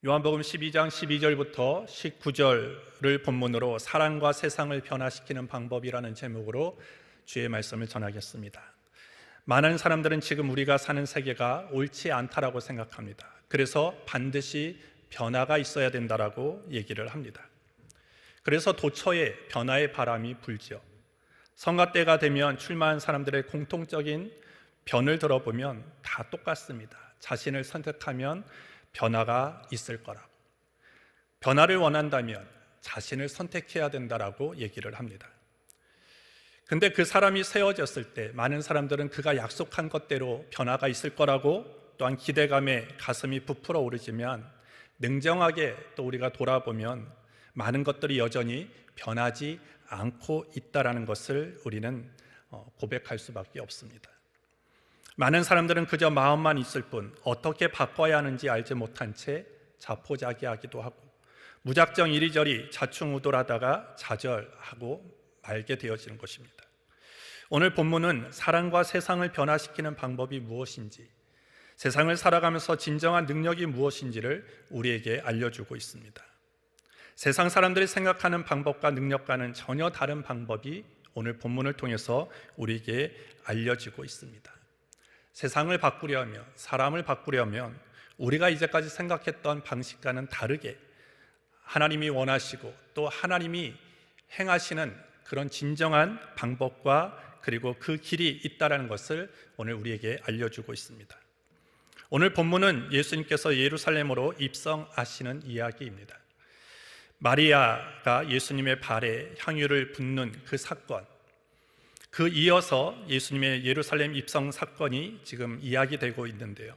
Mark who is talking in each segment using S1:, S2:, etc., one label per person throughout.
S1: 요한복음 12장 12절부터 19절을 본문으로 사랑과 세상을 변화시키는 방법이라는 제목으로 주의 말씀을 전하겠습니다. 많은 사람들은 지금 우리가 사는 세계가 옳지 않다라고 생각합니다. 그래서 반드시 변화가 있어야 된다라고 얘기를 합니다. 그래서 도처에 변화의 바람이 불죠. 선거 때가 되면 출마한 사람들의 공통적인 변을 들어보면 다 똑같습니다. 자신을 선택하면 변화가 있을 거라고, 변화를 원한다면 자신을 선택해야 된다라고 얘기를 합니다. 근데 그 사람이 세워졌을 때 많은 사람들은 그가 약속한 것대로 변화가 있을 거라고 또한 기대감에 가슴이 부풀어 오르지만 냉정하게 또 우리가 돌아보면 많은 것들이 여전히 변하지 않고 있다는 것을 우리는 고백할 수밖에 없습니다. 많은 사람들은 그저 마음만 있을 뿐 어떻게 바꿔야 하는지 알지 못한 채 자포자기하기도 하고 무작정 이리저리 자충우돌하다가 좌절하고 말게 되어지는 것입니다. 오늘 본문은 사랑과 세상을 변화시키는 방법이 무엇인지, 세상을 살아가면서 진정한 능력이 무엇인지를 우리에게 알려주고 있습니다. 세상 사람들이 생각하는 방법과 능력과는 전혀 다른 방법이 오늘 본문을 통해서 우리에게 알려지고 있습니다. 세상을 바꾸려면, 사람을 바꾸려면 우리가 이제까지 생각했던 방식과는 다르게 하나님이 원하시고 또 하나님이 행하시는 그런 진정한 방법과 그리고 그 길이 있다는 것을 오늘 우리에게 알려주고 있습니다. 오늘 본문은 예수님께서 예루살렘으로 입성하시는 이야기입니다. 마리아가 예수님의 발에 향유를 붓는 그 사건, 그 이어서 예수님의 예루살렘 입성 사건이 지금 이야기되고 있는데요.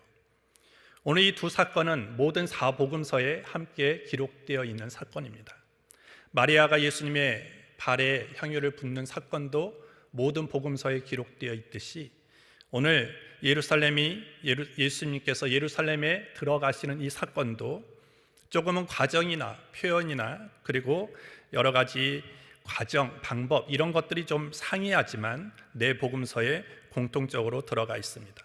S1: 오늘 이 두 사건은 모든 사복음서에 함께 기록되어 있는 사건입니다. 마리아가 예수님의 발에 향유를 붓는 사건도 모든 복음서에 기록되어 있듯이 오늘 예수님께서 예루살렘에 들어가시는 이 사건도 조금은 과정이나 표현이나 그리고 여러 가지 과정, 방법 이런 것들이 좀 상이하지만 네 복음서에 공통적으로 들어가 있습니다.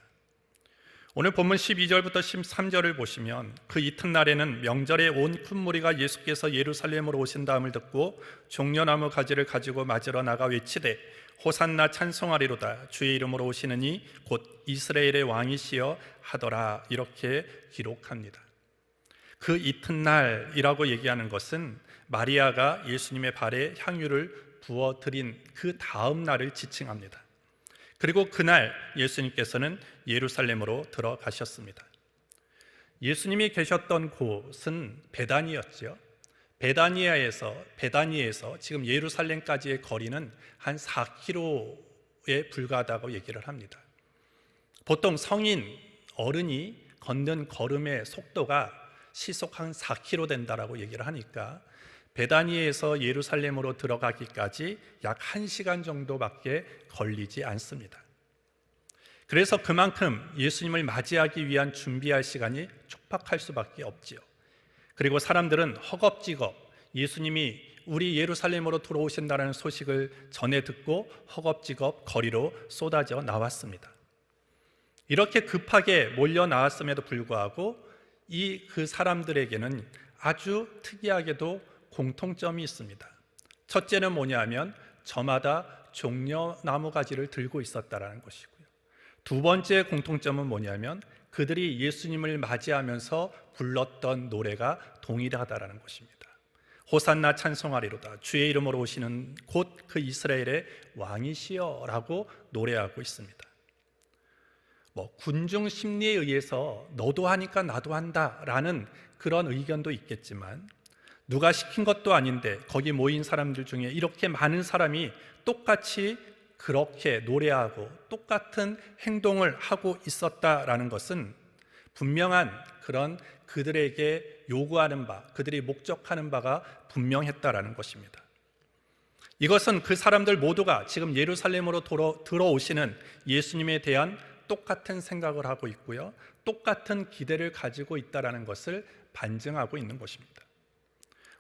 S1: 오늘 본문 12절부터 13절을 보시면 그 이튿날에는 명절에 온 큰 무리가 예수께서 예루살렘으로 오신다함을 듣고 종려나무 가지를 가지고 맞으러 나가 외치되 호산나 찬송하리로다 주의 이름으로 오시는 이 곧 이스라엘의 왕이시여 하더라, 이렇게 기록합니다. 그 이튿날이라고 얘기하는 것은 마리아가 예수님의 발에 향유를 부어드린 그 다음 날을 지칭합니다. 그리고 그날 예수님께서는 예루살렘으로 들어가셨습니다. 예수님이 계셨던 곳은 베다니였죠. 베다니에서 지금 예루살렘까지의 거리는 한 4km에 불과하다고 얘기를 합니다. 보통 성인 어른이 걷는 걸음의 속도가 시속 한 4km 된다라고 얘기를 하니까 베다니에서 예루살렘으로 들어가기까지 약 1시간 정도밖에 걸리지 않습니다. 그래서 그만큼 예수님을 맞이하기 위한 준비할 시간이 촉박할 수밖에 없지요. 그리고 사람들은 허겁지겁 예수님이 우리 예루살렘으로 들어오신다는 소식을 전해 듣고 허겁지겁 거리로 쏟아져 나왔습니다. 이렇게 급하게 몰려 나왔음에도 불구하고 그 사람들에게는 아주 특이하게도 공통점이 있습니다. 첫째는 뭐냐면 저마다 종려나무 가지를 들고 있었다는 것이고요. 두 번째 공통점은 뭐냐면 그들이 예수님을 맞이하면서 불렀던 노래가 동일하다는 것입니다. 호산나 찬송하리로다 주의 이름으로 오시는 곧 그 이스라엘의 왕이시여 라고 노래하고 있습니다. 군중 심리에 의해서 너도 하니까 나도 한다라는 그런 의견도 있겠지만 누가 시킨 것도 아닌데 거기 모인 사람들 중에 이렇게 많은 사람이 똑같이 그렇게 노래하고 똑같은 행동을 하고 있었다라는 것은 분명한 그런 그들에게 요구하는 바, 그들이 목적하는 바가 분명했다라는 것입니다. 이것은 그 사람들 모두가 지금 예루살렘으로 들어오시는 예수님에 대한 똑같은 생각을 하고 있고요, 똑같은 기대를 가지고 있다는 것을 반증하고 있는 것입니다.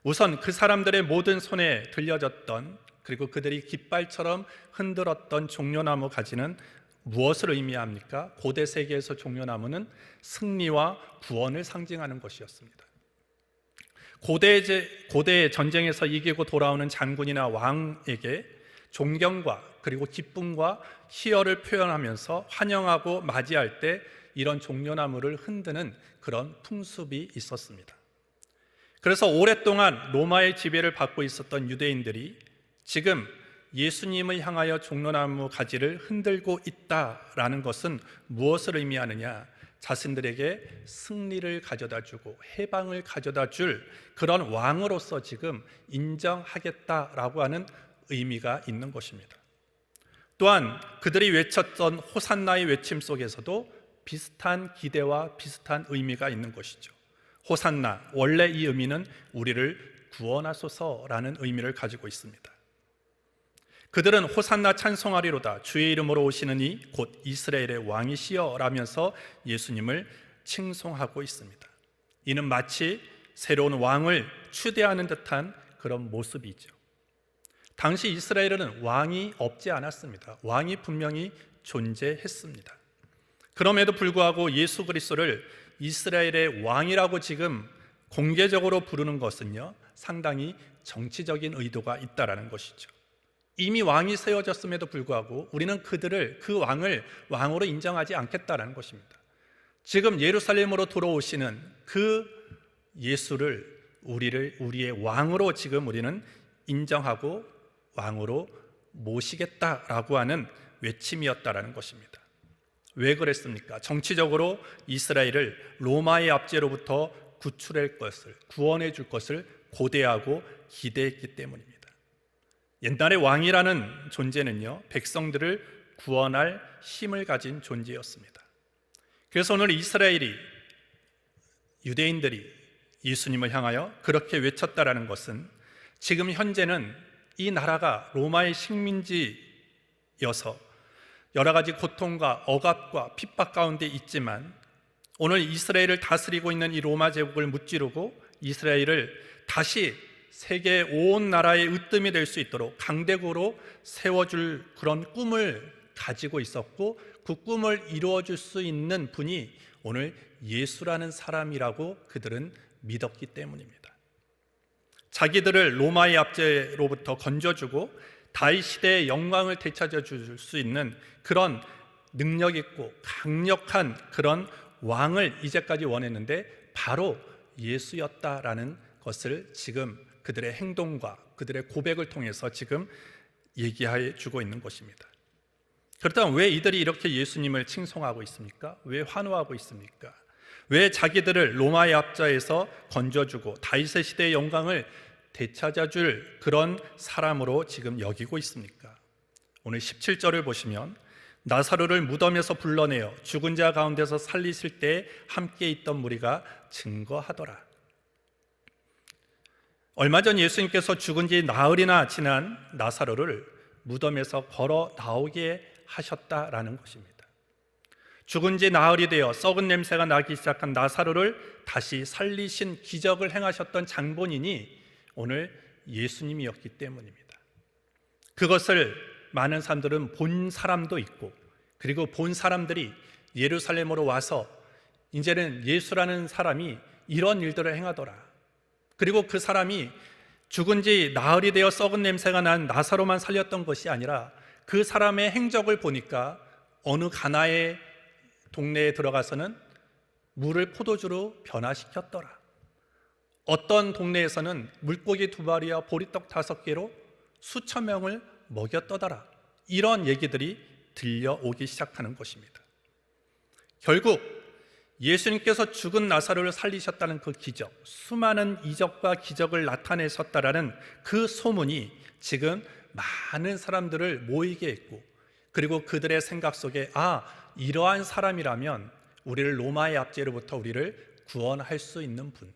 S1: 우선 그 사람들의 모든 손에 들려졌던, 그리고 그들이 깃발처럼 흔들었던 종려나무 가지는 무엇을 의미합니까? 고대 세계에서 종려나무는 승리와 구원을 상징하는 것이었습니다. 고대 전쟁에서 이기고 돌아오는 장군이나 왕에게 존경과 그리고 기쁨과 희열을 표현하면서 환영하고 맞이할 때 이런 종려나무를 흔드는 그런 풍습이 있었습니다. 그래서 오랫동안 로마의 지배를 받고 있었던 유대인들이 지금 예수님을 향하여 종려나무 가지를 흔들고 있다라는 것은 무엇을 의미하느냐? 자신들에게 승리를 가져다 주고 해방을 가져다 줄 그런 왕으로서 지금 인정하겠다라고 하는 의미가 있는 것입니다. 또한 그들이 외쳤던 호산나의 외침 속에서도 비슷한 기대와 비슷한 의미가 있는 것이죠. 호산나, 원래 이 의미는 우리를 구원하소서라는 의미를 가지고 있습니다. 그들은 호산나 찬송하리로다, 주의 이름으로 오시는 이 곧 이스라엘의 왕이시여 라면서 예수님을 칭송하고 있습니다. 이는 마치 새로운 왕을 추대하는 듯한 그런 모습이죠. 당시 이스라엘에는 왕이 없지 않았습니다. 왕이 분명히 존재했습니다. 그럼에도 불구하고 예수 그리스도를 이스라엘의 왕이라고 지금 공개적으로 부르는 것은요, 상당히 정치적인 의도가 있다라는 것이죠. 이미 왕이 세워졌음에도 불구하고 우리는 그 왕을 왕으로 인정하지 않겠다라는 것입니다. 지금 예루살렘으로 들어오시는 그 예수를 우리의 왕으로 지금 우리는 인정하고 왕으로 모시겠다라고 하는 외침이었다라는 것입니다. 왜 그랬습니까? 정치적으로 이스라엘을 로마의 압제로부터 구출할 것을, 구원해 줄 것을 고대하고 기대했기 때문입니다. 옛날에 왕이라는 존재는요, 백성들을 구원할 힘을 가진 존재였습니다. 그래서 오늘 유대인들이 예수님을 향하여 그렇게 외쳤다라는 것은 지금 현재는 이 나라가 로마의 식민지여서 여러 가지 고통과 억압과 핍박 가운데 있지만 오늘 이스라엘을 다스리고 있는 이 로마 제국을 무찌르고 이스라엘을 다시 세계 온 나라의 으뜸이 될 수 있도록 강대국으로 세워줄 그런 꿈을 가지고 있었고 그 꿈을 이루어줄 수 있는 분이 오늘 예수라는 사람이라고 그들은 믿었기 때문입니다. 자기들을 로마의 압제로부터 건져주고 다윗 시대의 영광을 되찾아 줄 수 있는 그런 능력 있고 강력한 그런 왕을 이제까지 원했는데 바로 예수였다라는 것을 지금 그들의 행동과 그들의 고백을 통해서 지금 얘기해 주고 있는 것입니다. 그렇다면 왜 이들이 이렇게 예수님을 칭송하고 있습니까? 왜 환호하고 있습니까? 왜 자기들을 로마의 압제에서 건져주고 다윗의 시대의 영광을 되찾아줄 그런 사람으로 지금 여기고 있습니까? 오늘 17절을 보시면 나사로를 무덤에서 불러내어 죽은 자 가운데서 살리실 때 함께 있던 무리가 증거하더라. 얼마 전 예수님께서 죽은 지 나흘이나 지난 나사로를 무덤에서 걸어 나오게 하셨다라는 것입니다. 죽은 지 나흘이 되어 썩은 냄새가 나기 시작한 나사로를 다시 살리신 기적을 행하셨던 장본인이 오늘 예수님이었기 때문입니다. 그것을 많은 사람들은 본 사람도 있고 그리고 본 사람들이 예루살렘으로 와서 이제는 예수라는 사람이 이런 일들을 행하더라. 그리고 그 사람이 죽은 지 나흘이 되어 썩은 냄새가 난 나사로만 살렸던 것이 아니라 그 사람의 행적을 보니까 어느 가나의 동네에 들어가서는 물을 포도주로 변화시켰더라. 어떤 동네에서는 물고기 2마리와 보리떡 5개로 수천 명을 먹였더더라. 이런 얘기들이 들려오기 시작하는 것입니다. 결국 예수님께서 죽은 나사로를 살리셨다는 그 기적, 수많은 이적과 기적을 나타내셨다라는 그 소문이 지금 많은 사람들을 모이게 했고 그리고 그들의 생각 속에 이러한 사람이라면 우리를 로마의 압제로부터 우리를 구원할 수 있는 분,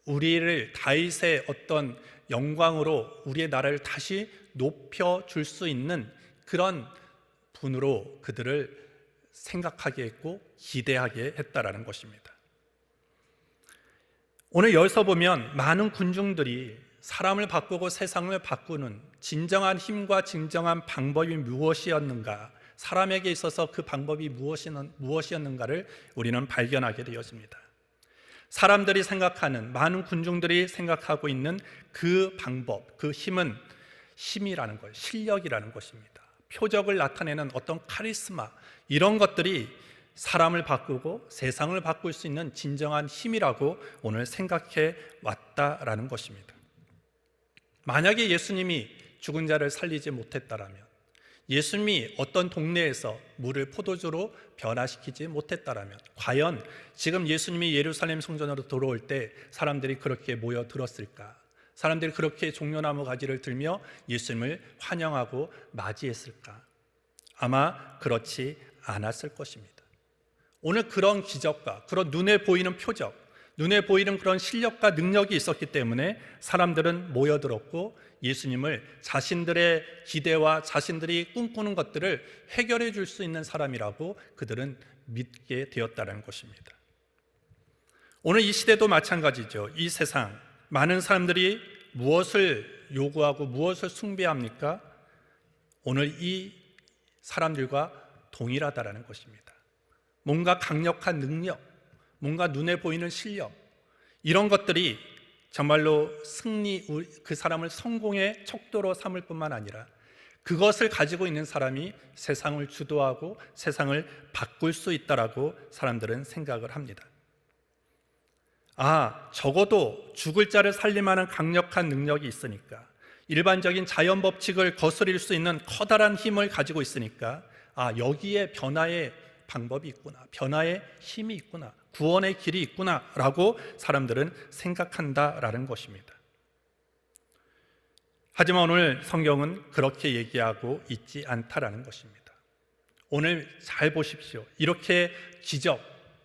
S1: 우리를 다윗의 어떤 영광으로 우리의 나라를 다시 높여줄 수 있는 그런 분으로 그들을 생각하게 했고 기대하게 했다라는 것입니다. 오늘 여기서 보면 많은 군중들이 사람을 바꾸고 세상을 바꾸는 진정한 힘과 진정한 방법이 무엇이었는가, 사람에게 있어서 그 방법이 무엇이었는가를 우리는 발견하게 되었습니다. 사람들이 생각하는, 많은 군중들이 생각하고 있는 그 방법, 그 힘은 힘이라는 거예요. 실력이라는 것입니다. 표적을 나타내는 어떤 카리스마, 이런 것들이 사람을 바꾸고 세상을 바꿀 수 있는 진정한 힘이라고 오늘 생각해 왔다라는 것입니다. 만약에 예수님이 죽은 자를 살리지 못했다라면, 예수님이 어떤 동네에서 물을 포도주로 변화시키지 못했다라면, 과연 지금 예수님이 예루살렘 성전으로 들어올 때 사람들이 그렇게 모여들었을까? 사람들이 그렇게 종려나무 가지를 들며 예수님을 환영하고 맞이했을까? 아마 그렇지 않았을 것입니다. 오늘 그런 기적과 그런 눈에 보이는 표적, 눈에 보이는 그런 실력과 능력이 있었기 때문에 사람들은 모여들었고 예수님을 자신들의 기대와 자신들이 꿈꾸는 것들을 해결해 줄 수 있는 사람이라고 그들은 믿게 되었다는 것입니다. 오늘 이 시대도 마찬가지죠. 이 세상 많은 사람들이 무엇을 요구하고 무엇을 숭배합니까? 오늘 이 사람들과 동일하다는 것입니다. 뭔가 강력한 능력, 뭔가 눈에 보이는 실력, 이런 것들이 정말로 그 사람을 성공의 척도로 삼을 뿐만 아니라 그것을 가지고 있는 사람이 세상을 주도하고 세상을 바꿀 수 있다라고 사람들은 생각을 합니다. 적어도 죽을 자를 살릴 만한 강력한 능력이 있으니까, 일반적인 자연 법칙을 거스릴 수 있는 커다란 힘을 가지고 있으니까 여기에 변화의 방법이 있구나, 변화의 힘이 있구나, 구원의 길이 있구나 라고 사람들은 생각한다라는 것입니다. 하지만 오늘 성경은 그렇게 얘기하고 있지 않다라는 것입니다. 오늘 잘 보십시오. 이렇게 기적,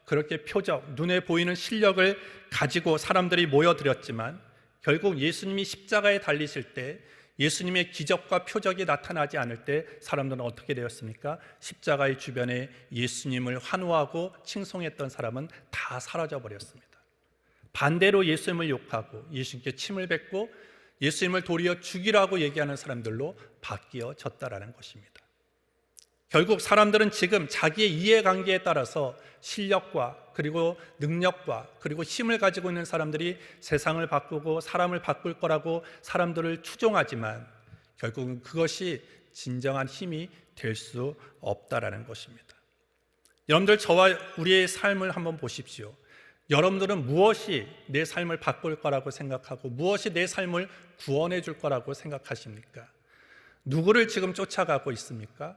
S1: 그렇게 표적, 눈에 보이는 실력을 가지고 사람들이 모여들었지만 결국 예수님이 십자가에 달리실 때, 예수님의 기적과 표적이 나타나지 않을 때 사람들은 어떻게 되었습니까? 십자가의 주변에 예수님을 환호하고 칭송했던 사람은 다 사라져 버렸습니다. 반대로 예수님을 욕하고 예수님께 침을 뱉고 예수님을 도리어 죽이라고 얘기하는 사람들로 바뀌어졌다라는 것입니다. 결국 사람들은 지금 자기의 이해관계에 따라서 실력과 그리고 능력과 그리고 힘을 가지고 있는 사람들이 세상을 바꾸고 사람을 바꿀 거라고 사람들을 추종하지만 결국은 그것이 진정한 힘이 될 수 없다라는 것입니다. 여러분들, 저와 우리의 삶을 한번 보십시오. 여러분들은 무엇이 내 삶을 바꿀 거라고 생각하고 무엇이 내 삶을 구원해 줄 거라고 생각하십니까? 누구를 지금 쫓아가고 있습니까?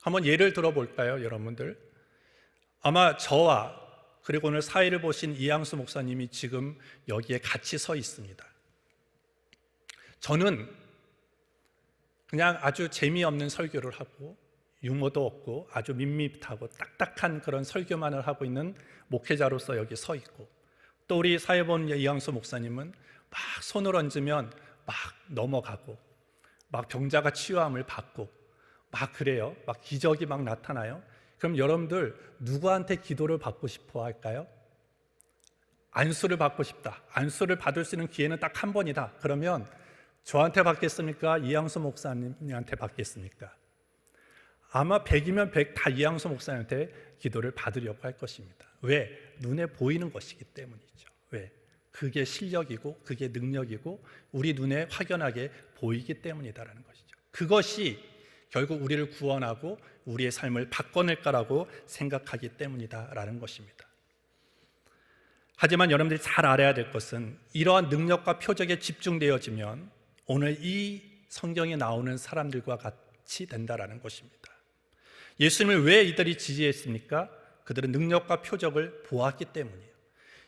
S1: 한번 예를 들어볼까요, 여러분들? 아마 저와 그리고 오늘 사회를 보신 이양수 목사님이 지금 여기에 같이 서 있습니다. 저는 그냥 아주 재미없는 설교를 하고 유머도 없고 아주 밋밋하고 딱딱한 그런 설교만을 하고 있는 목회자로서 여기 서 있고, 또 우리 사회본 이양수 목사님은 막 손을 얹으면 막 넘어가고 막 병자가 치유함을 받고 막 그래요. 막 기적이 막 나타나요. 그럼 여러분들 누구한테 기도를 받고 싶어 할까요? 안수를 받고 싶다. 안수를 받을 수 있는 기회는 딱 한 번이다. 그러면 저한테 받겠습니까? 이양수 목사님한테 받겠습니까? 아마 100이면 100 다 이양수 목사님한테 기도를 받으려고 할 것입니다. 왜? 눈에 보이는 것이기 때문이죠. 왜? 그게 실력이고 그게 능력이고 우리 눈에 확연하게 보이기 때문이다라는 것이죠. 그것이 결국 우리를 구원하고 우리의 삶을 바꿔낼 거라고 생각하기 때문이다라는 것입니다. 하지만 여러분들이 잘 알아야 될 것은 이러한 능력과 표적에 집중되어지면 오늘 이 성경에 나오는 사람들과 같이 된다라는 것입니다. 예수님을 왜 이들이 지지했습니까? 그들은 능력과 표적을 보았기 때문이에요.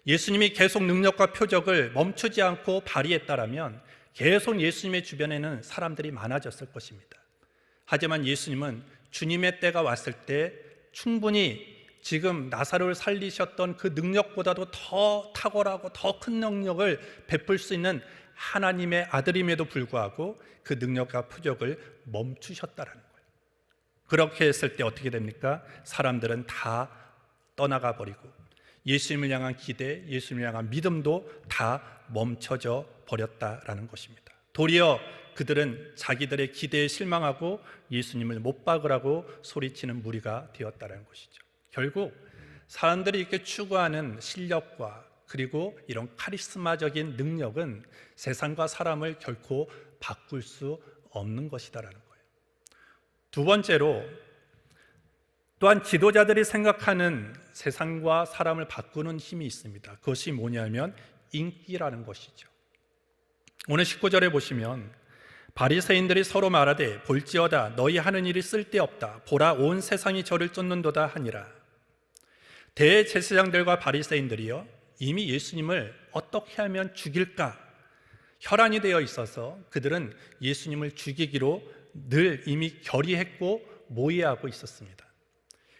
S1: 예수님이 계속 능력과 표적을 멈추지 않고 발휘했다라면 계속 예수님의 주변에는 사람들이 많아졌을 것입니다. 하지만 예수님은 주님의 때가 왔을 때 충분히 지금 나사로를 살리셨던 그 능력보다도 더 탁월하고 더 큰 능력을 베풀 수 있는 하나님의 아들임에도 불구하고 그 능력과 표적을 멈추셨다라는 거예요. 그렇게 했을 때 어떻게 됩니까? 사람들은 다 떠나가 버리고 예수님을 향한 기대, 예수님을 향한 믿음도 다 멈춰져 버렸다라는 것입니다. 도리어 그들은 자기들의 기대에 실망하고 예수님을 못 박으라고 소리치는 무리가 되었다는 것이죠. 결국 사람들이 이렇게 추구하는 실력과 그리고 이런 카리스마적인 능력은 세상과 사람을 결코 바꿀 수 없는 것이다라는 거예요. 두 번째로 또한 지도자들이 생각하는 세상과 사람을 바꾸는 힘이 있습니다. 그것이 뭐냐면 인기라는 것이죠. 오늘 19절에 보시면 바리새인들이 서로 말하되 볼지어다 너희 하는 일이 쓸데없다 보라 온 세상이 저를 쫓는도다 하니라. 대제사장들과 바리새인들이요 이미 예수님을 어떻게 하면 죽일까 혈안이 되어 있어서 그들은 예수님을 죽이기로 늘 이미 결의했고 모의하고 있었습니다.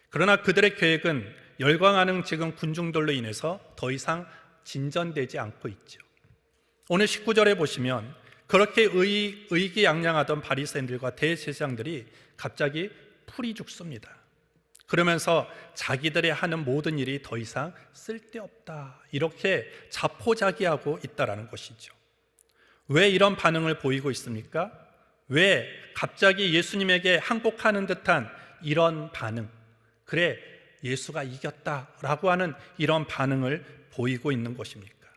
S1: 그러나 그들의 계획은 열광하는 지금 군중들로 인해서 더 이상 진전되지 않고 있죠. 오늘 19절에 보시면 그렇게 의기양양하던 바리새인들과 대제사장들이 갑자기 풀이 죽습니다. 그러면서 자기들의 하는 모든 일이 더 이상 쓸데없다 이렇게 자포자기하고 있다라는 것이죠. 왜 이런 반응을 보이고 있습니까? 왜 갑자기 예수님에게 항복하는 듯한 이런 반응, 그래 예수가 이겼다라고 하는 이런 반응을 보이고 있는 것입니까?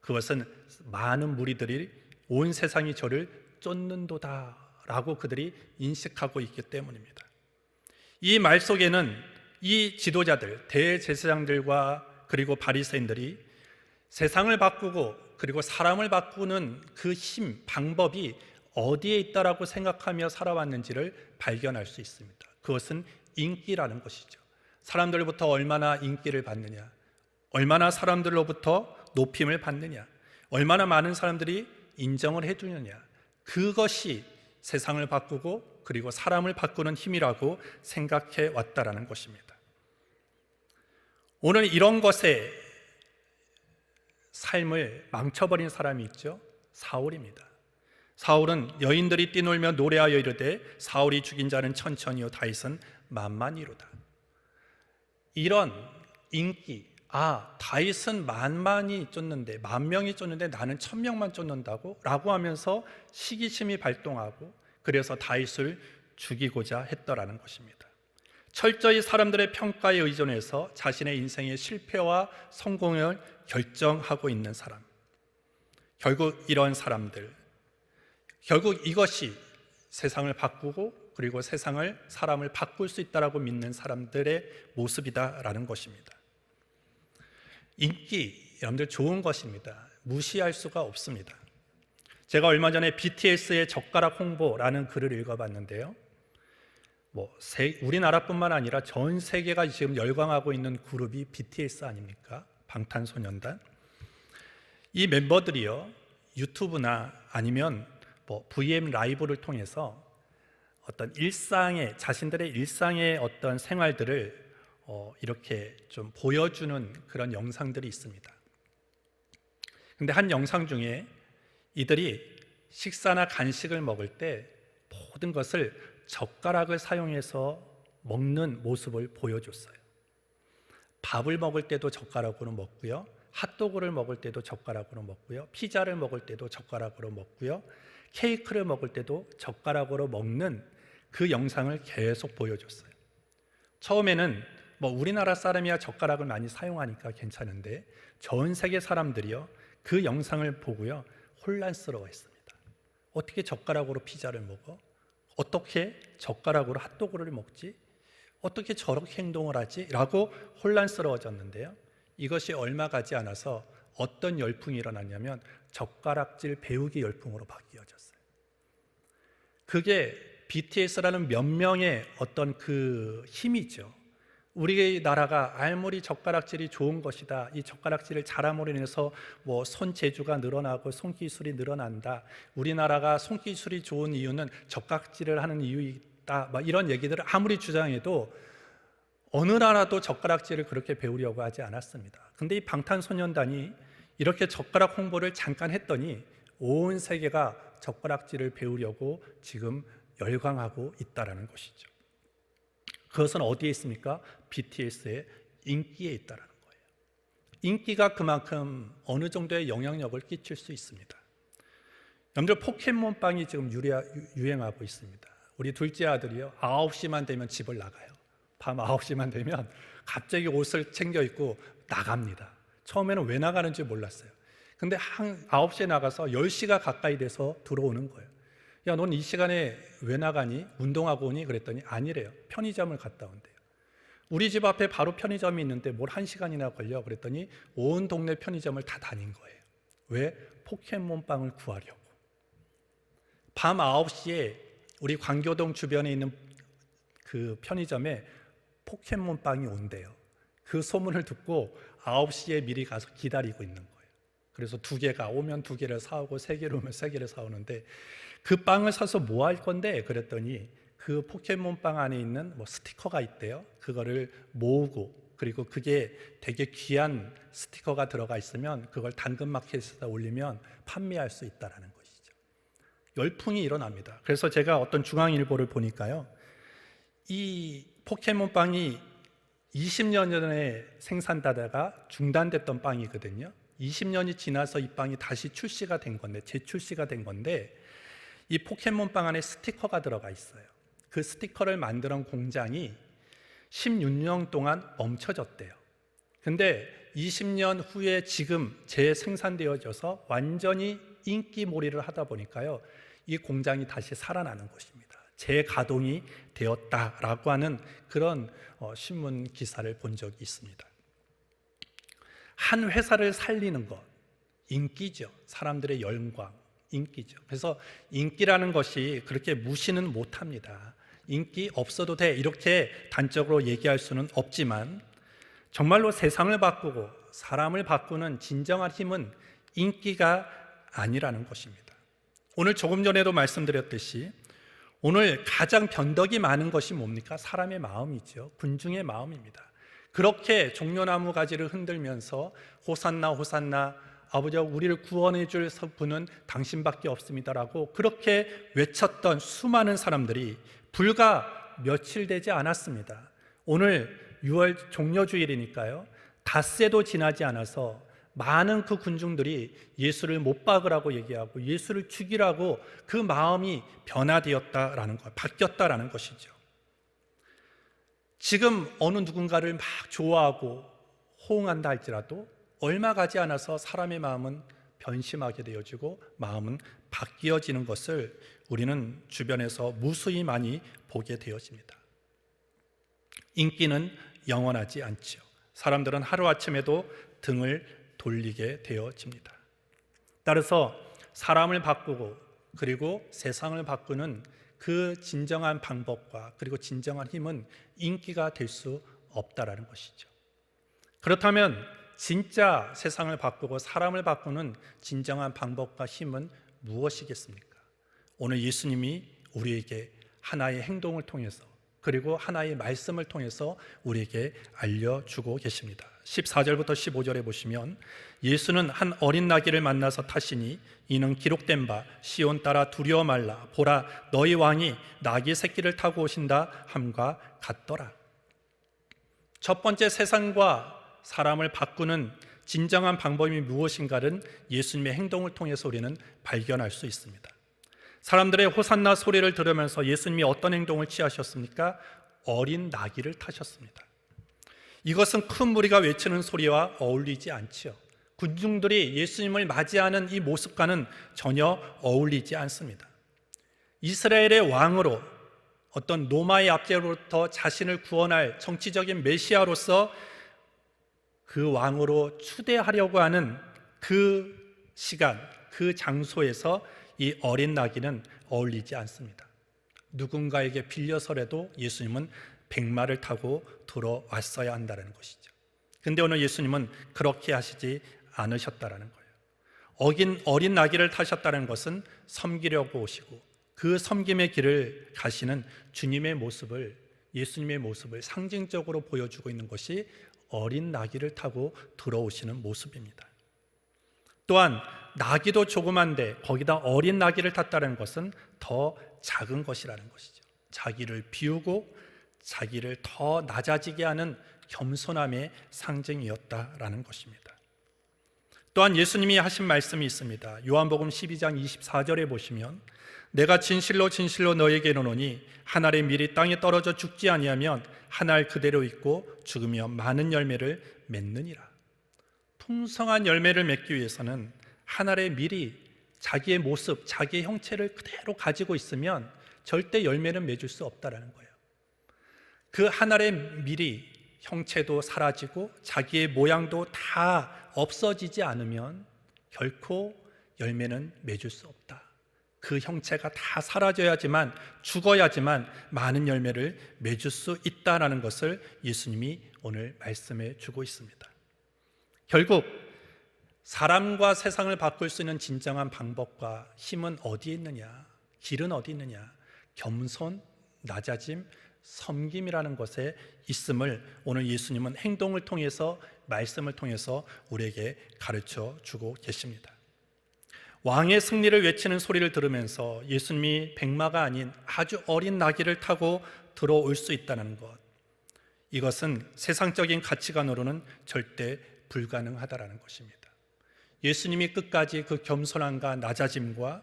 S1: 그것은 많은 무리들이 온 세상이 저를 쫓는도다 라고 그들이 인식하고 있기 때문입니다. 이 말 속에는 이 지도자들, 대제사장들과 그리고 바리새인들이 세상을 바꾸고 그리고 사람을 바꾸는 그 힘, 방법이 어디에 있다라고 생각하며 살아왔는지를 발견할 수 있습니다. 그것은 인기라는 것이죠. 사람들로부터 얼마나 인기를 받느냐, 얼마나 사람들로부터 높임을 받느냐, 얼마나 많은 사람들이 인정을 해주느냐, 그것이 세상을 바꾸고 그리고 사람을 바꾸는 힘이라고 생각해 왔다라는 것입니다. 오늘 이런 것에 삶을 망쳐버린 사람이 있죠. 사울입니다. 사울은 여인들이 뛰놀며 노래하여 이르되 사울이 죽인 자는 천천히요 다윗은 만만히로다. 이런 인기, 다윗은 만만이 쫓는데, 10,000명이 쫓는데 나는 1,000명만 쫓는다고? 라고 하면서 시기심이 발동하고 그래서 다윗을 죽이고자 했더라는 것입니다. 철저히 사람들의 평가에 의존해서 자신의 인생의 실패와 성공을 결정하고 있는 사람, 결국 이런 사람들, 결국 이것이 세상을 바꾸고 그리고 사람을 바꿀 수 있다라고 믿는 사람들의 모습이다라는 것입니다. 인기, 여러분들 좋은 것입니다. 무시할 수가 없습니다. 제가 얼마 전에 BTS의 젓가락 홍보라는 글을 읽어봤는데요. 우리나라뿐만 아니라 전 세계가 지금 열광하고 있는 그룹이 BTS 아닙니까? 방탄소년단. 이 멤버들이요, 유튜브나 아니면 VM 라이브를 통해서 어떤 자신들의 일상의 어떤 생활들을 이렇게 좀 보여주는 그런 영상들이 있습니다. 근데 한 영상 중에 이들이 식사나 간식을 먹을 때 모든 것을 젓가락을 사용해서 먹는 모습을 보여줬어요. 밥을 먹을 때도 젓가락으로 먹고요, 핫도그를 먹을 때도 젓가락으로 먹고요, 피자를 먹을 때도 젓가락으로 먹고요, 케이크를 먹을 때도 젓가락으로 먹는 그 영상을 계속 보여줬어요. 처음에는 우리나라 사람이야 젓가락을 많이 사용하니까 괜찮은데 전 세계 사람들이요 그 영상을 보고요 혼란스러워했습니다. 어떻게 젓가락으로 피자를 먹어? 어떻게 젓가락으로 핫도그를 먹지? 어떻게 저렇게 행동을 하지? 라고 혼란스러워졌는데요, 이것이 얼마 가지 않아서 어떤 열풍이 일어났냐면 젓가락질 배우기 열풍으로 바뀌어졌어요. 그게 BTS라는 몇 명의 어떤 그 힘이죠. 우리나라가 아무리 젓가락질이 좋은 것이다, 이 젓가락질을 잘함으로 인해서 손재주가 늘어나고 손기술이 늘어난다, 우리나라가 손기술이 좋은 이유는 젓가락질을 하는 이유이다, 이런 얘기들을 아무리 주장해도 어느 나라도 젓가락질을 그렇게 배우려고 하지 않았습니다. 근데 이 방탄소년단이 이렇게 젓가락 홍보를 잠깐 했더니 온 세계가 젓가락질을 배우려고 지금 열광하고 있다는 것이죠. 그것은 어디에 있습니까? BTS의 인기에 있다는 거예요. 인기가 그만큼 어느 정도의 영향력을 끼칠 수 있습니다. 여러분들 포켓몬빵이 지금 유행하고 있습니다. 우리 둘째 아들이요 9시만 되면 집을 나가요. 밤 9시만 되면 갑자기 옷을 챙겨 입고 나갑니다. 처음에는 왜 나가는지 몰랐어요. 근데 한 9시에 나가서 10시가 가까이 돼서 들어오는 거예요. 야, 넌 이 시간에 왜 나가니? 운동하고 오니? 그랬더니 아니래요. 편의점을 갔다 온대요. 우리 집 앞에 바로 편의점이 있는데 뭘 1시간이나 걸려? 그랬더니 온 동네 편의점을 다 다닌 거예요. 왜? 포켓몬빵을 구하려고. 밤 9시에 우리 광교동 주변에 있는 그 편의점에 포켓몬빵이 온대요. 그 소문을 듣고 9시에 미리 가서 기다리고 있는 거예요. 그래서 2개가 오면 2개를 사오고 3개를 오면 3개를 사오는데 그 빵을 사서 뭐 할 건데? 그랬더니 그 포켓몬빵 안에 있는 스티커가 있대요. 그거를 모으고, 그리고 그게 되게 귀한 스티커가 들어가 있으면 그걸 당근마켓에다 올리면 판매할 수 있다는 것이죠. 열풍이 일어납니다. 그래서 제가 어떤 중앙일보를 보니까요, 이 포켓몬빵이 20년 전에 생산되다가 중단됐던 빵이거든요. 20년이 지나서 이 빵이 다시 출시가 된 건데, 재출시가 된 건데, 이 포켓몬빵 안에 스티커가 들어가 있어요. 그 스티커를 만드는 공장이 16년 동안 멈춰졌대요. 근데 20년 후에 지금 재생산되어져서 완전히 인기몰이를 하다 보니까요, 이 공장이 다시 살아나는 것입니다. 재가동이 되었다라고 하는 그런 신문 기사를 본 적이 있습니다. 한 회사를 살리는 것, 인기죠. 사람들의 열광, 인기죠. 그래서 인기라는 것이 그렇게 무시는 못합니다. 인기 없어도 돼, 이렇게 단적으로 얘기할 수는 없지만 정말로 세상을 바꾸고 사람을 바꾸는 진정한 힘은 인기가 아니라는 것입니다. 오늘 조금 전에도 말씀드렸듯이 오늘 가장 변덕이 많은 것이 뭡니까? 사람의 마음이죠. 군중의 마음입니다. 그렇게 종려나무 가지를 흔들면서 호산나 호산나, 아버지와 우리를 구원해 줄 분은 당신밖에 없습니다라고 그렇게 외쳤던 수많은 사람들이 불과 며칠 되지 않았습니다. 오늘 6월 종려주일이니까요, 닷새도 지나지 않아서 많은 그 군중들이 예수를 못 박으라고 얘기하고 예수를 죽이라고 그 마음이 변화되었다라는 것, 바뀌었다라는 것이죠. 지금 어느 누군가를 막 좋아하고 호응한다 할지라도 얼마 가지 않아서 사람의 마음은 변심하게 되어지고 마음은 바뀌어지는 것을 우리는 주변에서 무수히 많이 보게 되어집니다. 인기는 영원하지 않지요. 사람들은 하루아침에도 등을 돌리게 되어집니다. 따라서 사람을 바꾸고 그리고 세상을 바꾸는 그 진정한 방법과 그리고 진정한 힘은 인기가 될 수 없다라는 것이죠. 그렇다면 진짜 세상을 바꾸고 사람을 바꾸는 진정한 방법과 힘은 무엇이겠습니까? 오늘 예수님이 우리에게 하나의 행동을 통해서 그리고 하나의 말씀을 통해서 우리에게 알려주고 계십니다. 14절부터 15절에 보시면 예수는 한 어린 나귀를 만나서 타시니 이는 기록된 바 시온 따라 두려워 말라 보라 너희 왕이 나귀 새끼를 타고 오신다 함과 같더라. 첫 번째 세상과 사람을 바꾸는 진정한 방법이 무엇인가는 예수님의 행동을 통해서 우리는 발견할 수 있습니다. 사람들의 호산나 소리를 들으면서 예수님이 어떤 행동을 취하셨습니까? 어린 나귀를 타셨습니다. 이것은 큰 무리가 외치는 소리와 어울리지 않지요. 군중들이 예수님을 맞이하는 이 모습과는 전혀 어울리지 않습니다. 이스라엘의 왕으로 어떤 로마의 압제로부터 자신을 구원할 정치적인 메시아로서 그 왕으로 추대하려고 하는 그 시간, 그 장소에서 이 어린 나귀는 어울리지 않습니다. 누군가에게 빌려서라도 예수님은 백마를 타고 들어왔어야 한다는 것이죠. 근데 오늘 예수님은 그렇게 하시지 않으셨다는 거예요. 어린 나귀를 타셨다는 것은 섬기려고 오시고 그 섬김의 길을 가시는 주님의 모습을, 예수님의 모습을 상징적으로 보여주고 있는 것이 어린 나귀를 타고 들어오시는 모습입니다. 또한 나귀도 조그만데 거기다 어린 나귀를 탔다는 것은 더 작은 것이라는 것이죠. 자기를 비우고 자기를 더 낮아지게 하는 겸손함의 상징이었다라는 것입니다. 또한 예수님이 하신 말씀이 있습니다. 요한복음 12장 24절에 보시면 내가 진실로 진실로 너에게 이르노니 한 알의 밀이 땅에 떨어져 죽지 아니하면 한 알 그대로 있고 죽으며 많은 열매를 맺느니라. 풍성한 열매를 맺기 위해서는 한 알의 밀이 자기의 모습, 자기의 형체를 그대로 가지고 있으면 절대 열매는 맺을 수 없다라는 거예요. 그 한 알의 밀이 형체도 사라지고 자기의 모양도 다 없어지지 않으면 결코 열매는 맺을 수 없다. 그 형체가 다 사라져야지만, 죽어야지만 많은 열매를 맺을 수 있다라는 것을 예수님이 오늘 말씀해 주고 있습니다. 결국 사람과 세상을 바꿀 수 있는 진정한 방법과 힘은 어디에 있느냐? 길은 어디 있느냐? 겸손, 낮아짐, 섬김이라는 것에 있음을 오늘 예수님은 행동을 통해서, 말씀을 통해서 우리에게 가르쳐 주고 계십니다. 왕의 승리를 외치는 소리를 들으면서 예수님이 백마가 아닌 아주 어린 나귀를 타고 들어올 수 있다는 것, 이것은 세상적인 가치관으로는 절대 불가능하다라는 것입니다. 예수님이 끝까지 그 겸손함과 낮아짐과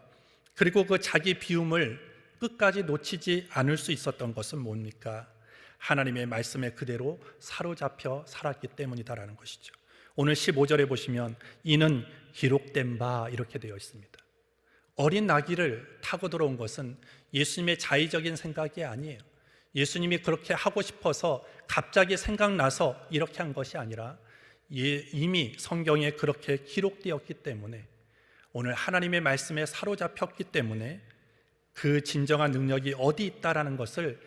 S1: 그리고 그 자기 비움을 끝까지 놓치지 않을 수 있었던 것은 뭡니까? 하나님의 말씀에 그대로 사로잡혀 살았기 때문이다라는 것이죠. 오늘 15절에 보시면 이는 기록된 바 이렇게 되어 있습니다. 어린 나귀를 타고 들어온 것은 예수님의 자의적인 생각이 아니에요. 예수님이 그렇게 하고 싶어서 갑자기 생각나서 이렇게 한 것이 아니라 이미 성경에 그렇게 기록되었기 때문에, 오늘 하나님의 말씀에 사로잡혔기 때문에 그 진정한 능력이 어디 있다라는 것을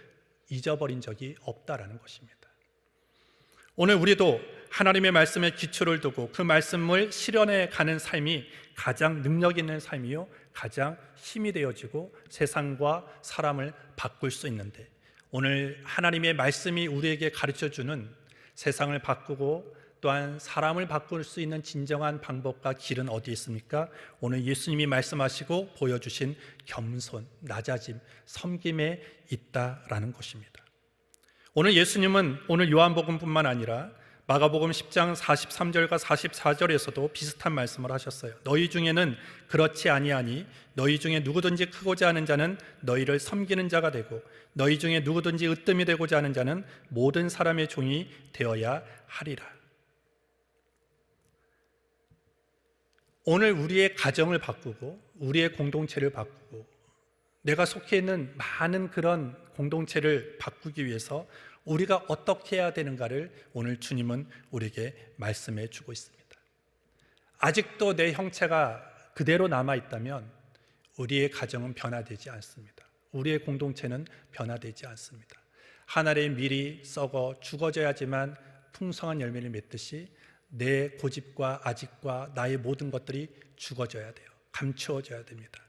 S1: 잊어버린 적이 없다라는 것입니다. 오늘 우리도 하나님의 말씀에 기초를 두고 그 말씀을 실현해 가는 삶이 가장 능력 있는 삶이요, 가장 힘이 되어지고 세상과 사람을 바꿀 수 있는데, 오늘 하나님의 말씀이 우리에게 가르쳐주는 세상을 바꾸고 또한 사람을 바꿀 수 있는 진정한 방법과 길은 어디에 있습니까? 오늘 예수님이 말씀하시고 보여주신 겸손, 낮아짐, 섬김에 있다라는 것입니다. 오늘 예수님은 오늘 요한복음뿐만 아니라 마가복음 10장 43절과 44절에서도 비슷한 말씀을 하셨어요. 너희 중에는 그렇지 아니하니 너희 중에 누구든지 크고자 하는 자는 너희를 섬기는 자가 되고 너희 중에 누구든지 으뜸이 되고자 하는 자는 모든 사람의 종이 되어야 하리라. 오늘 우리의 가정을 바꾸고 우리의 공동체를 바꾸고 내가 속해 있는 많은 그런 공동체를 바꾸기 위해서 우리가 어떻게 해야 되는가를 오늘 주님은 우리에게 말씀해 주고 있습니다. 아직도 내 형체가 그대로 남아있다면 우리의 가정은 변화되지 않습니다. 우리의 공동체는 변화되지 않습니다. 한 알의 밀이 썩어 죽어져야지만 풍성한 열매를 맺듯이 내 고집과 아집과 나의 모든 것들이 죽어져야 돼요. 감추어져야 됩니다.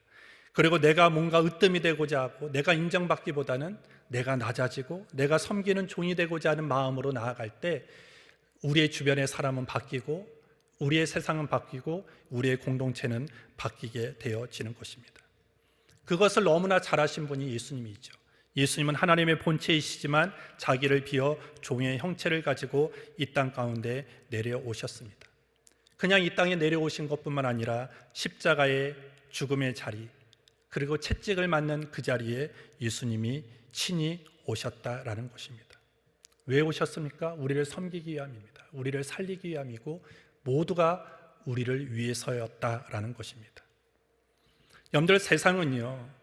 S1: 그리고 내가 뭔가 으뜸이 되고자 하고 내가 인정받기보다는 내가 낮아지고 내가 섬기는 종이 되고자 하는 마음으로 나아갈 때 우리의 주변의 사람은 바뀌고 우리의 세상은 바뀌고 우리의 공동체는 바뀌게 되어지는 것입니다. 그것을 너무나 잘하신 분이 예수님이죠. 예수님은 하나님의 본체이시지만 자기를 비어 종의 형체를 가지고 이 땅 가운데 내려오셨습니다. 그냥 이 땅에 내려오신 것뿐만 아니라 십자가의 죽음의 자리, 그리고 채찍을 맞는 그 자리에 예수님이 친히 오셨다라는 것입니다. 왜 오셨습니까? 우리를 섬기기 위함입니다. 우리를 살리기 위함이고 모두가 우리를 위해서였다라는 것입니다. 여러분들, 세상은요,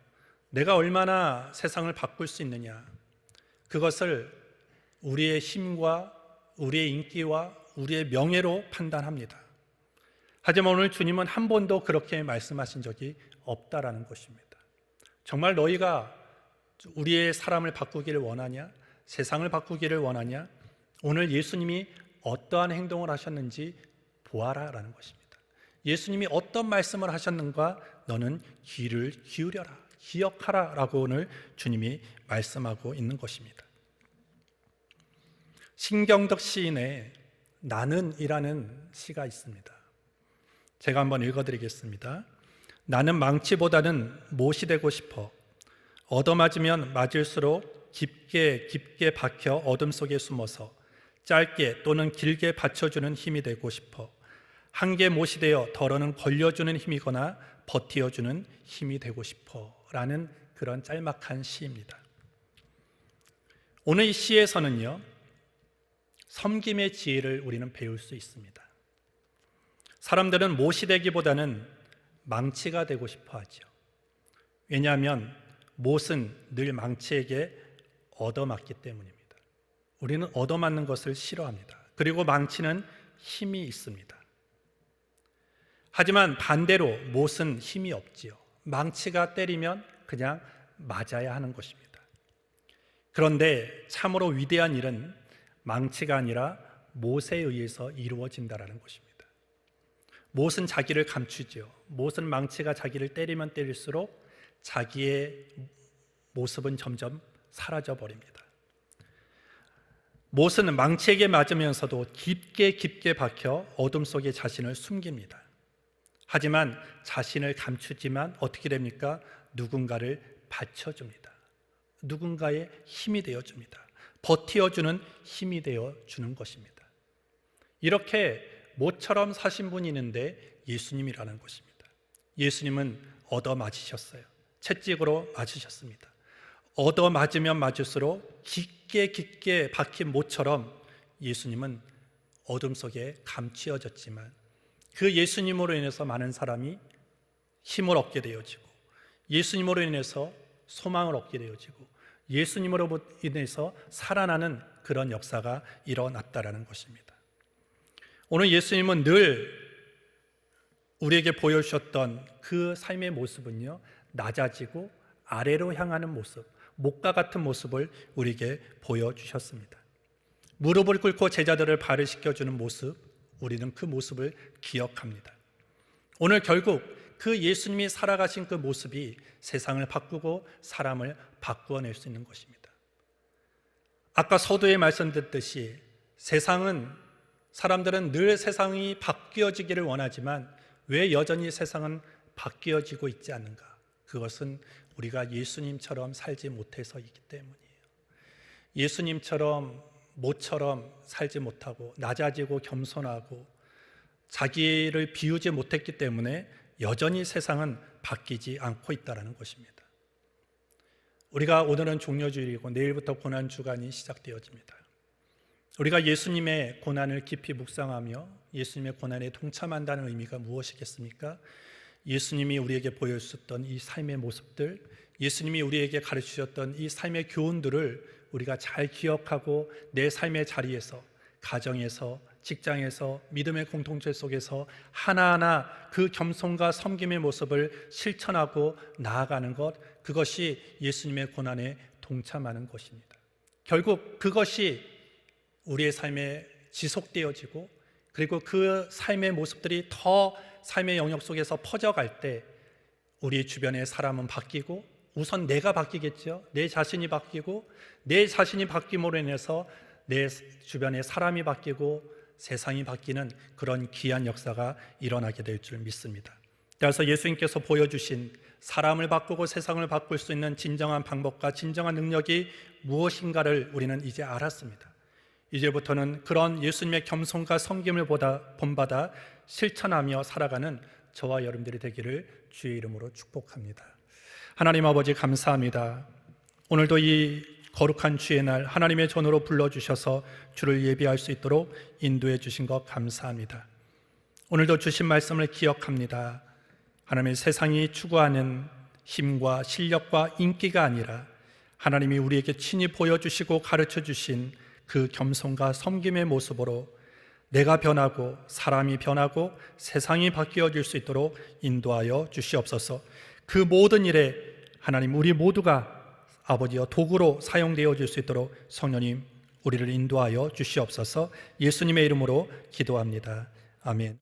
S1: 내가 얼마나 세상을 바꿀 수 있느냐, 그것을 우리의 힘과 우리의 인기와 우리의 명예로 판단합니다. 하지만 오늘 주님은 한 번도 그렇게 말씀하신 적이 없다라는 것입니다. 정말 너희가 우리의 사람을 바꾸기를 원하냐? 세상을 바꾸기를 원하냐? 오늘 예수님이 어떠한 행동을 하셨는지 보아라라는 것입니다. 예수님이 어떤 말씀을 하셨는가 너는 귀를 기울여라, 기억하라 라고 오늘 주님이 말씀하고 있는 것입니다. 신경덕 시인의 나는 이라는 시가 있습니다. 제가 한번 읽어드리겠습니다. 나는 망치보다는 못이 되고 싶어. 얻어맞으면 맞을수록 깊게 깊게 박혀 어둠 속에 숨어서 짧게 또는 길게 받쳐주는 힘이 되고 싶어. 한 개 못이 되어 덜어는 걸려주는 힘이거나 버티어주는 힘이 되고 싶어 라는 그런 짤막한 시입니다. 오늘 이 시에서는요, 섬김의 지혜를 우리는 배울 수 있습니다. 사람들은 못이 되기보다는 망치가 되고 싶어 하죠. 왜냐하면 못은 늘 망치에게 얻어맞기 때문입니다. 우리는 얻어맞는 것을 싫어합니다. 그리고 망치는 힘이 있습니다. 하지만 반대로 못은 힘이 없지요. 망치가 때리면 그냥 맞아야 하는 것입니다. 그런데 참으로 위대한 일은 망치가 아니라 못에 의해서 이루어진다라는 것입니다. 못은 자기를 감추지요. 못은 망치가 자기를 때리면 때릴수록 자기의 모습은 점점 사라져 버립니다. 못은 망치에게 맞으면서도 깊게 박혀 어둠 속에 자신을 숨깁니다. 하지만 자신을 감추지만 어떻게 됩니까? 누군가를 받쳐줍니다. 누군가의 힘이 되어줍니다. 버티어주는 힘이 되어주는 것입니다. 이렇게 못처럼 사신 분이 있는데 예수님이라는 것입니다. 예수님은 얻어맞으셨어요. 채찍으로 맞으셨습니다. 얻어맞으면 맞을수록 깊게 박힌 못처럼 예수님은 어둠 속에 감추어졌지만 그 예수님으로 인해서 많은 사람이 힘을 얻게 되어지고 예수님으로 인해서 소망을 얻게 되어지고 예수님으로 인해서 살아나는 그런 역사가 일어났다라는 것입니다. 오늘 예수님은 늘 우리에게 보여주셨던 그 삶의 모습은요, 낮아지고 아래로 향하는 모습, 목과 같은 모습을 우리에게 보여주셨습니다. 무릎을 꿇고 제자들을 발을 씻겨주는 모습, 우리는 그 모습을 기억합니다. 오늘 결국 그 예수님이 살아가신 그 모습이 세상을 바꾸고 사람을 바꾸어낼 수 있는 것입니다. 아까 서두에 말씀드렸듯이 사람들은 늘 세상이 바뀌어지기를 원하지만 왜 여전히 세상은 바뀌어지고 있지 않는가? 그것은 우리가 예수님처럼 살지 못해서이기 때문이에요. 예수님처럼 모처럼 살지 못하고 낮아지고 겸손하고 자기를 비우지 못했기 때문에 여전히 세상은 바뀌지 않고 있다는 것입니다. 우리가 오늘은 종려주일이고 내일부터 고난주간이 시작되어집니다. 우리가 예수님의 고난을 깊이 묵상하며 예수님의 고난에 동참한다는 의미가 무엇이겠습니까? 예수님이 우리에게 보여주셨던 이 삶의 모습들, 예수님이 우리에게 가르치셨던 이 삶의 교훈들을 우리가 잘 기억하고 내 삶의 자리에서, 가정에서, 직장에서, 믿음의 공동체 속에서 하나하나 그 겸손과 섬김의 모습을 실천하고 나아가는 것, 그것이 예수님의 고난에 동참하는 것입니다. 결국 그것이 우리의 삶에 지속되어지고 그리고 그 삶의 모습들이 더 삶의 영역 속에서 퍼져갈 때 우리 주변의 사람은 바뀌고 우선 내가 바뀌겠죠. 내 자신이 바뀌고 내 자신이 바뀜으로 인해서 내 주변의 사람이 바뀌고 세상이 바뀌는 그런 귀한 역사가 일어나게 될 줄 믿습니다. 따라서 예수님께서 보여주신 사람을 바꾸고 세상을 바꿀 수 있는 진정한 방법과 진정한 능력이 무엇인가를 우리는 이제 알았습니다. 이제부터는 그런 예수님의 겸손과 섬김을 본받아 실천하며 살아가는 저와 여러분들이 되기를 주의 이름으로 축복합니다. 하나님 아버지 감사합니다. 오늘도 이 거룩한 주의 날 하나님의 전으로 불러주셔서 주를 예비할 수 있도록 인도해 주신 것 감사합니다. 오늘도 주신 말씀을 기억합니다. 하나님의 세상이 추구하는 힘과 실력과 인기가 아니라 하나님이 우리에게 친히 보여주시고 가르쳐 주신 그 겸손과 섬김의 모습으로 내가 변하고 사람이 변하고 세상이 바뀌어질 수 있도록 인도하여 주시옵소서. 그 모든 일에 하나님 우리 모두가 아버지여 도구로 사용되어질 수 있도록 성령님 우리를 인도하여 주시옵소서. 예수님의 이름으로 기도합니다. 아멘.